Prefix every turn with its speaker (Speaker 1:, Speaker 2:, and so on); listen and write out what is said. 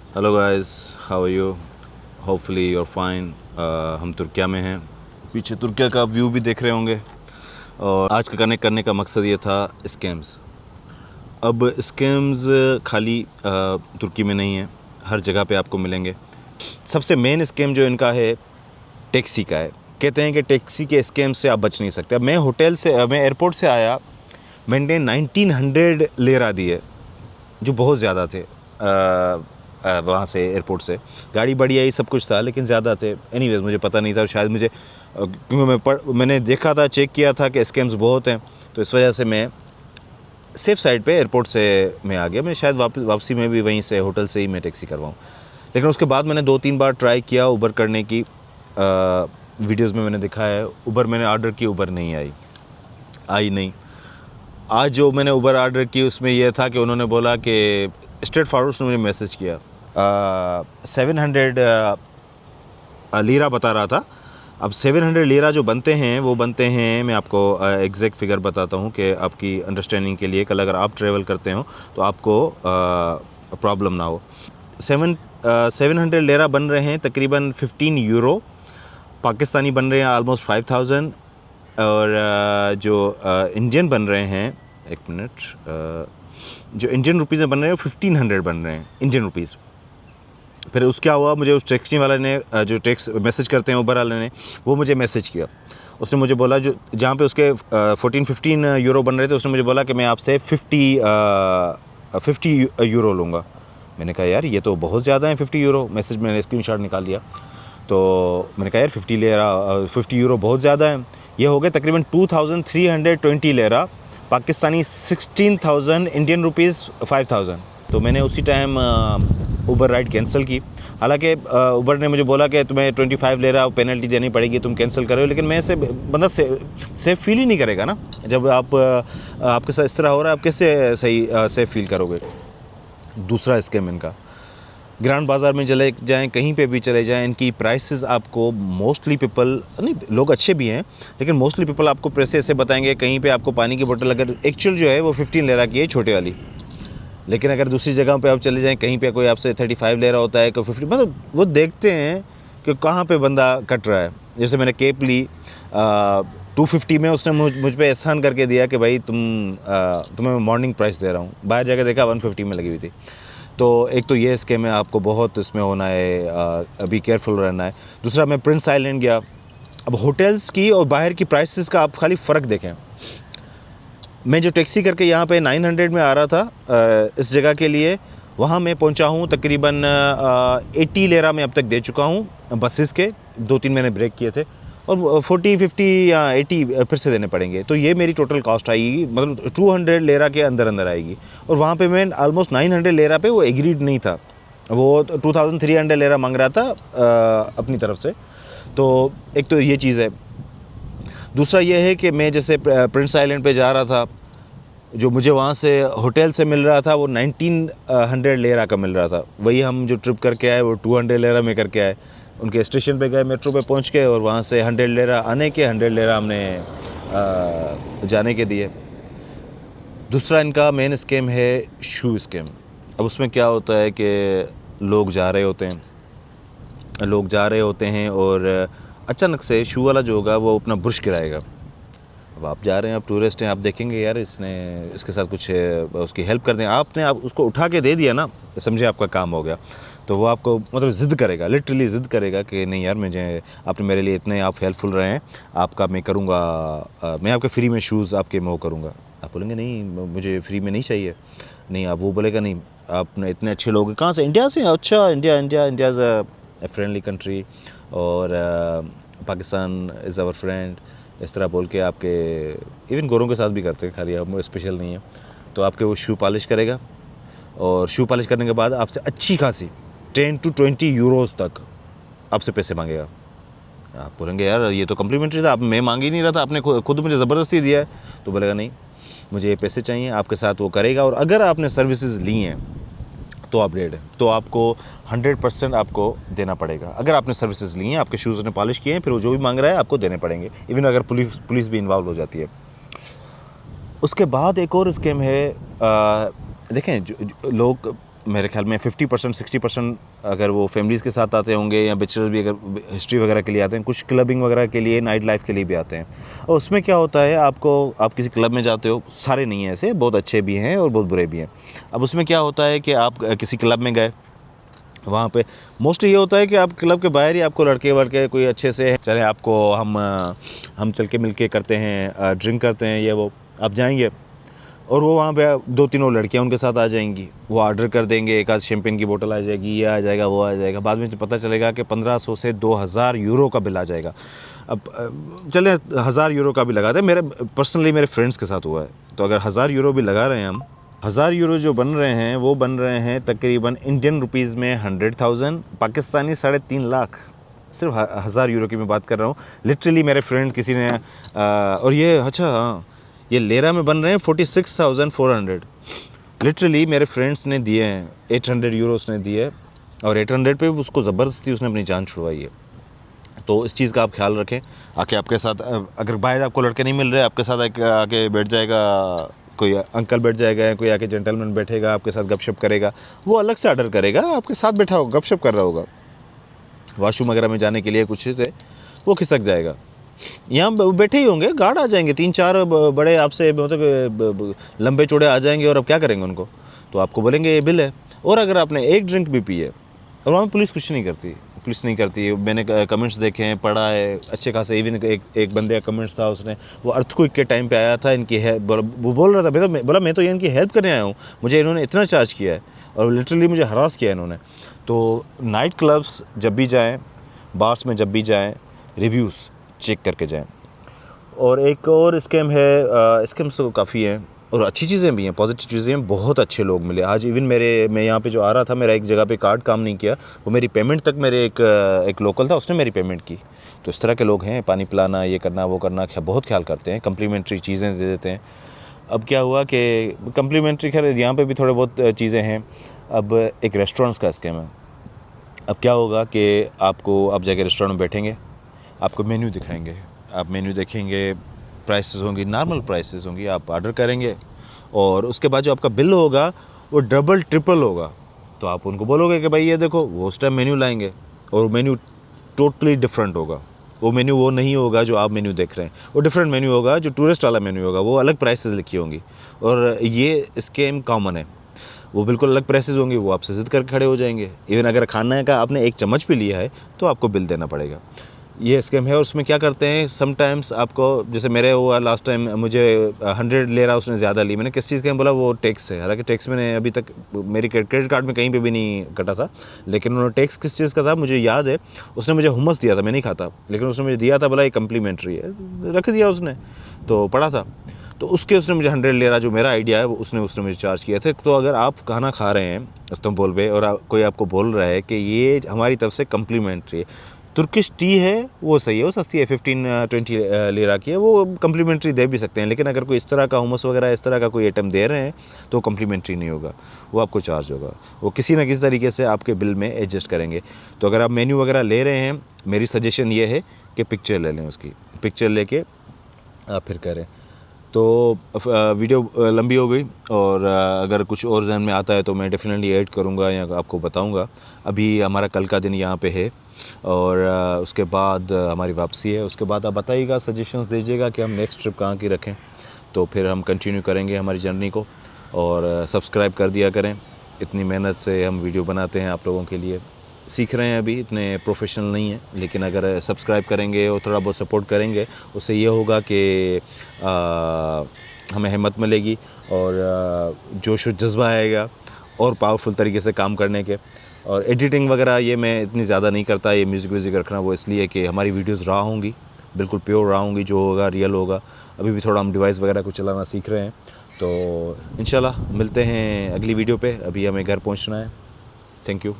Speaker 1: Hello guys, how are you? Hopefully you are fine. हम Turkiye में हैं। पीछे तुर्किया का व्यू भी देख रहे होंगे। और आज का कनेक्ट करने का मकसद ये था स्कैम्स। अब स्कैम्स खाली तुर्की में नहीं है, हर जगह पे आपको मिलेंगे। सबसे मेन स्कैम जो इनका है टैक्सी का है। कहते हैं कि टैक्सी के स्कैम से आप बच नहीं सकते। अब मैं एयरपोर्ट से आया, मैंने 1900 लेरा दिए, जो बहुत ज़्यादा थे। वहाँ से एयरपोर्ट से गाड़ी बड़ी आई, सब कुछ था, लेकिन ज़्यादा थे। एनीवेज मुझे पता नहीं था, शायद मुझे क्योंकि मैंने देखा था, चेक किया था कि स्कैम्स बहुत हैं, तो इस वजह से मैं सेफ़ साइड पे एयरपोर्ट से मैं आ गया। मैं शायद वापसी में भी वहीं से होटल से ही मैं टैक्सी करवाऊँ। लेकिन उसके बाद मैंने 2-3 बार ट्राई किया उबर करने की। वीडियोज़ में मैंने दिखा है, उबर मैंने ऑर्डर की, उबर नहीं आई नहीं। आज जो मैंने उबर ऑर्डर की उसमें यह था कि उन्होंने बोला कि स्ट्रेट फॉरवर्ड उसने मुझे मैसेज किया, 700 लीरा बता रहा था। अब 700 लीरा जो बनते हैं वो बनते हैं, मैं आपको एग्जैक्ट फिगर बताता हूँ कि आपकी अंडरस्टैंडिंग के लिए, कल अगर आप ट्रैवल करते हो तो आपको प्रॉब्लम ना हो। 700 लीरा बन रहे हैं तकरीबन 15 यूरो। पाकिस्तानी बन रहे हैं आलमोस्ट 5000। और जो इंडियन बन रहे हैं, एक मिनट, जो इंडियन रुपीज़ में बन रहे हैं 1500 बन रहे हैं इंडियन रुपीज़। फिर उस क्या हुआ, मुझे उस टैक्सी वाले ने, जो टैक्स मैसेज करते हैं उबर वाले ने, वो मुझे मैसेज किया। उसने मुझे बोला, जो जहाँ पे उसके 14-15 यूरो बन रहे थे, उसने मुझे बोला कि मैं आपसे 50 यूरो लूँगा। मैंने कहा यार ये तो बहुत ज़्यादा है 50 यूरो। मैसेज मैंने स्क्रीनशॉट निकाल लिया, तो मैंने कहा यार 50 यूरो बहुत ज़्यादा है। ये हो गए तकरीबन 2320 लेरा पाकिस्तानी, 16,000 इंडियन रुपीज़, 5000। तो मैंने उसी टाइम उबर राइड कैंसिल की। हालांकि उबर ने मुझे बोला कि तुम्हें 25 लेरा पेनल्टी देनी पड़ेगी, तुम कैंसिल करो। लेकिन मैं से बंदा सेफ फील ही नहीं करेगा ना, जब आपके साथ इस तरह हो रहा है, आप कैसे सही सेफ फील करोगे। दूसरा स्कैम इनका, ग्रांड बाज़ार में चले जाएं, कहीं पे भी चले जाएं, इनकी प्राइसेस आपको मोस्टली पीपल, नहीं लोग अच्छे भी हैं, लेकिन मोस्टली पीपल आपको पैसे ऐसे बताएंगे। कहीं पे आपको पानी की बोतल अगर एक्चुअल जो है वो 15 लेरा की है, छोटे वाली, लेकिन अगर दूसरी जगह पे आप चले जाएं, कहीं पे कोई आपसे 35 ले रहा होता है, कोई 50, मतलब वो देखते हैं कि कहाँ पे बंदा कट रहा है। जैसे मैंने केप ली 250 में, उसने मुझ पर एहसान करके दिया कि भाई तुम्हें मैं मॉर्निंग प्राइस दे रहा हूँ। बाहर जाकर देखा 150 में लगी हुई थी। तो एक तो ये स्कैम है, आपको बहुत इसमें होना है, अभी केयरफुल रहना है। दूसरा, मैं प्रिंस आइलैंड गया। अब होटल्स की और बाहर की प्राइसेस का आप खाली फ़र्क देखें। मैं जो टैक्सी करके यहाँ पे 900 में आ रहा था इस जगह के लिए, वहाँ मैं पहुँचा हूँ तकरीबन 80 लेरा में अब तक दे चुका हूँ बसेस के। 2-3 मैंने ब्रेक किए थे, और 40-50 या 80 फिर से देने पड़ेंगे। तो ये मेरी टोटल कॉस्ट आएगी, मतलब 200 लेरा के अंदर अंदर आएगी। और वहाँ पे मैं ऑलमोस्ट 900 लेरा पे वो एग्रीड नहीं था, वो 2300 लेरा मांग रहा था अपनी तरफ से। तो एक तो ये चीज़ है। दूसरा ये है कि मैं जैसे प्रिंस आइलैंड पे जा रहा था, जो मुझे वहाँ से होटल से मिल रहा था वो 1900 लेरा का मिल रहा था। वही हम जो ट्रिप करके आए वो 200 लेरा में करके आए। उनके स्टेशन पे गए, मेट्रो पे पहुँच के, और वहाँ से 100 लेरा आने के, 100 लेरा हमने जाने के दिए। दूसरा इनका मेन स्कीम है शू स्कीम। अब उसमें क्या होता है कि लोग जा रहे होते हैं और अचानक से शू वाला जो होगा वो अपना ब्रश गिराएगा। अब आप जा रहे हैं, आप टूरिस्ट हैं, आप देखेंगे यार इसके साथ कुछ उसकी हेल्प कर दें। आपने आप उसको उठा के दे दिया ना, समझे आपका काम हो गया। तो वो आपको मतलब ज़िद करेगा, लिटरली ज़िद करेगा कि नहीं यार, आपने मेरे लिए इतने आप हेल्पफुल रहे हैं, आपका मैं करूँगा, मैं आपके फ्री में शूज़ आपके मैं वो करूँगा। आप बोलेंगे नहीं मुझे फ्री में नहीं चाहिए। नहीं, आप वो बोलेगा नहीं, आपने इतने अच्छे लोग, कहाँ से, इंडिया से? अच्छा, India is a friendly country, और पाकिस्तान इज़ आवर फ्रेंड। इस तरह बोल के आपके, इवन गोरों के साथ भी करते हैं, खाली आप स्पेशल नहीं है। तो आपके वो शू पॉलिश करेगा, और शू पॉलिश करने के बाद आपसे अच्छी खासी 10 to 20 यूरोज़ तक आपसे पैसे मांगेगा। आप बोलेंगे यार ये तो कम्प्लीमेंट्री था, मैं मांग ही नहीं रहा था, आपने खुद मुझे ज़बरदस्ती दिया है। तो बोलेगा नहीं, मुझे ये पैसे चाहिए, आपके साथ वो करेगा। और अगर आपने सर्विसेज ली हैं तो आप रेड है, तो आपको 100% आपको देना पड़ेगा। अगर आपने सर्विसेज ली हैं, आपके शूज़ ने पॉलिश किए हैं, फिर वो जो भी मांग रहा है आपको देने पड़ेंगे, इवन अगर पुलिस भी इन्वॉल्व हो जाती है। उसके बाद एक और स्कीम है, देखें जो लोग मेरे ख्याल में 50% 60% अगर वो फैमिलीज़ के साथ आते होंगे या बैचलर्स भी अगर हिस्ट्री वगैरह के लिए आते हैं, कुछ क्लबिंग वगैरह के लिए, नाइट लाइफ के लिए भी आते हैं। और उसमें क्या होता है, आप किसी क्लब में जाते हो, सारे नहीं हैं ऐसे, बहुत अच्छे भी हैं और बहुत बुरे भी हैं। अब उसमें क्या होता है कि आप किसी क्लब में गए, वहाँ पे मोस्टली ये होता है कि आप क्लब के बाहर ही आपको लड़के वड़के कोई अच्छे से चले, आपको हम चल के मिल के करते हैं, ड्रिंक करते हैं, ये वो आप जाएंगे और वो वहाँ पे 2-3 और लड़कियाँ उनके साथ आ जाएंगी, वो ऑर्डर कर देंगे, एक आध शैम्पेन की बोतल आ जाएगी, ये आ जाएगा, वो आ जाएगा। बाद में पता चलेगा कि 1500 से 2000 यूरो का बिल आ जाएगा। अब चले 1000 यूरो का भी लगा दें, पर्सनली मेरे फ्रेंड्स के साथ हुआ है। तो अगर 1000 यूरो भी लगा रहे हैं हम, 1000 यूरो जो बन रहे हैं वो बन रहे हैं तकरीबन इंडियन रुपीज़ में 100,000, पाकिस्तानी 3.5 लाख। सिर्फ 1000 यूरो की मैं बात कर रहा हूँ। लिटरली मेरे फ्रेंड किसी ने और ये अच्छा हाँ, ये लेरा में बन रहे हैं 46,400। लिटरली मेरे फ्रेंड्स ने दिए हैं 800 यूरो उसने दिए, और 800 पे उसको ज़बरदस्ती उसने अपनी जान छुड़वाई है। तो इस चीज़ का आप ख्याल रखें। आके आपके साथ अगर बाहर आपको लड़के नहीं मिल रहे, आपके साथ आके बैठ जाएगा कोई अंकल, बैठ जाएगा, कोई आके जेंटलमैन बैठेगा आपके साथ, गपशप करेगा, वो अलग से ऑर्डर करेगा, आपके साथ बैठा होगा, गपशप कर रहा होगा। वॉशरूम वगैरह में जाने के लिए कुछ से वो खिसक जाएगा, यहाँ बैठे ही होंगे, गार्ड आ जाएंगे, 3-4 बड़े आपसे मतलब लंबे चौड़े आ जाएंगे, और अब क्या करेंगे उनको? तो आपको बोलेंगे ये बिल है। और अगर आपने एक ड्रिंक भी पी है, और वहाँ पुलिस कुछ नहीं करती, पुलिस नहीं करती। मैंने कमेंट्स देखे हैं, पढ़ा है अच्छे खासे। इवन एक बंदे का कमेंट्स था, उसने वो अर्थक्वेक के टाइम पे आया था, इनकी है वो बोल रहा था, बोला मैं तो ये इनकी हेल्प करने आया हूँ, मुझे इन्होंने इतना चार्ज किया है, और लिटरली मुझे हरास किया इन्होंने। तो नाइट क्लब्स जब भी जाएँ, बार्स में जब भी जाएँ, रिव्यूज़ चेक करके जाएं। और एक और स्कैम है, स्कैम्स तो काफ़ी हैं और अच्छी चीज़ें भी हैं, पॉजिटिव चीज़ें हैं। बहुत अच्छे लोग मिले आज। इवन मैं यहाँ पे जो आ रहा था, मेरा एक जगह पे कार्ड काम नहीं किया, वो मेरी पेमेंट तक मेरे एक लोकल था, उसने मेरी पेमेंट की। तो इस तरह के लोग हैं, पानी पिलाना, ये करना, वो करना, बहुत ख्याल करते हैं, कम्प्लीमेंट्री चीज़ें दे देते हैं। अब क्या हुआ कि कम्प्लीमेंट्री, खैर यहाँ पे भी थोड़े बहुत चीज़ें हैं। अब एक रेस्टोरेंट्स का स्कैम है। अब क्या होगा कि आप जाके रेस्टोरेंट में बैठेंगे, आपको मेन्यू दिखाएंगे, आप मेन्यू देखेंगे, प्राइसेस होंगी, नॉर्मल प्राइसेस होंगी, आप ऑर्डर करेंगे, और उसके बाद जो आपका बिल होगा वो डबल ट्रिपल होगा। तो आप उनको बोलोगे कि भाई ये देखो, वो उस टाइम मेन्यू लाएंगे, और मेन्यू टोटली डिफरेंट होगा। वो मेन्यू वो नहीं होगा जो आप मेन्यू देख रहे हैं, वो डिफरेंट मेन्यू होगा, जो टूरिस्ट वाला मेन्यू होगा, वो अलग प्राइसेस लिखी होंगी। और ये स्कैम कॉमन है, वो बिल्कुल अलग प्राइसेस होंगे, वो आपसे ज़िद करके खड़े हो जाएंगे। इवन अगर खाना का आपने एक चम्मच भी लिया है तो आपको बिल देना पड़ेगा। ये स्कैम है। और उसमें क्या करते हैं, समटाइम्स आपको, जैसे मेरे हुआ लास्ट टाइम, मुझे 100 ले रहा, उसने ज़्यादा ली। मैंने किस चीज़ का बोला, वो टैक्स है। हालांकि टैक्स मैंने अभी तक मेरी क्रेडिट कार्ड में कहीं पे भी नहीं कटा था, लेकिन उन्होंने टैक्स किस चीज़ का था मुझे याद है। उसने मुझे हुमस दिया था, मैं नहीं खाता, लेकिन उसने मुझे दिया था, बोला ये कम्प्लीमेंट्री है, रख दिया उसने, तो पड़ा था। तो उसके उसने मुझे 100 ले रहा, जो मेरा आइडिया है वो उसने मुझे चार्ज किया था। तो अगर आप खाना खा रहे हैं इस्तांबुल पे, और कोई आपको बोल रहा है कि ये हमारी तरफ से कम्प्लीमेंट्री है, तुर्किश टी है वो सही है, वो सस्ती है, 15-20 लेरा की है, वो कम्प्लीमेंट्री दे भी सकते हैं। लेकिन अगर कोई इस तरह का हुमस वगैरह इस तरह का कोई आइटम दे रहे हैं तो कम्प्लीमेंट्री नहीं होगा, वो आपको चार्ज होगा। वो किसी ना किसी तरीके से आपके बिल में एडजस्ट करेंगे। तो अगर आप मेन्यू वगैरह ले रहे हैं, मेरी सजेशन ये है कि पिक्चर ले लें, उसकी पिक्चर लेके आप फिर करें। तो वीडियो लंबी हो गई, और अगर कुछ और जहन में आता है तो मैं डेफिनेटली ऐड करूँगा या आपको बताऊँगा। अभी हमारा कल का दिन यहाँ पे है, और उसके बाद हमारी वापसी है। उसके बाद आप बताइएगा, सजेशंस दीजिएगा कि हम नेक्स्ट ट्रिप कहाँ की रखें, तो फिर हम कंटिन्यू करेंगे हमारी जर्नी को। और सब्सक्राइब कर दिया करें, इतनी मेहनत से हम वीडियो बनाते हैं आप लोगों के लिए। सीख रहे हैं, अभी इतने प्रोफेशनल नहीं हैं, लेकिन अगर सब्सक्राइब करेंगे और थोड़ा बहुत सपोर्ट करेंगे, उससे ये होगा कि हमें हिम्मत मिलेगी, और जोश और जज्बा आएगा और पावरफुल तरीके से काम करने के। और एडिटिंग वगैरह ये मैं इतनी ज़्यादा नहीं करता, ये म्यूज़िक रखना वो इसलिए कि हमारी वीडियोज़ रॉ होंगी, बिल्कुल प्योर रॉ होंगी, जो होगा रियल होगा। अभी भी थोड़ा हम डिवाइस वगैरह को चलाना सीख रहे हैं। तो इंशाल्लाह मिलते हैं अगली वीडियो पे। अभी हमें घर पहुंचना है। Thank you.